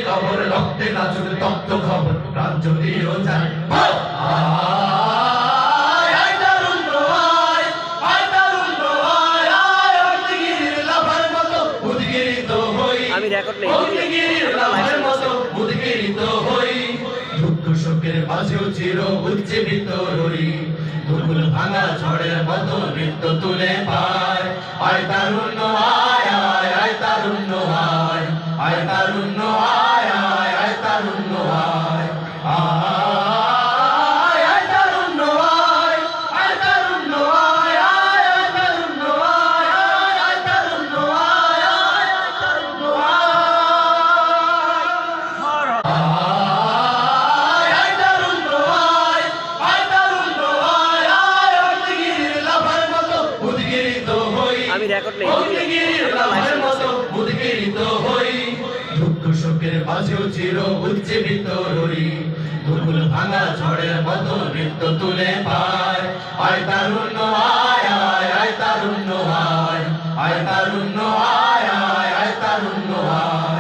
খবর রক্তে নাচুর তপ্ত খবর প্রাণ যদিও যায় আমি রেকর্ড নেই উদ্গীরিত হই দুঃখ শোকের মাঝেও চির উজ্জীবিত রই দুকুল ভাঙা ঝড়ের মতো নৃত্য তুলে পায় আয় তারুণ্য আয় আয় আয় তারুণ্য আয় আয় তারুণ্য আয় আয় আয় তারুণ্য আয় আয় আয় তারুণ্য আয় আয় তারুণ্য আয় আয় আয় তারুণ্য আয় আয় তারুণ্য আয় আয় তারুণ্য আমি রেকর্ড নেই উদ্গীরিত হই দুঃখ শোকের মাঝেও চির উজ্জীবিত রই দুকুল ভাঙা ঝড়ের মতো নৃত্য তুলে পায় আয় তারুণ্য আয় আয় আয় তারুণ্য আয় আয় তারুণ্য আয় আয় আয় তারুণ্য আয়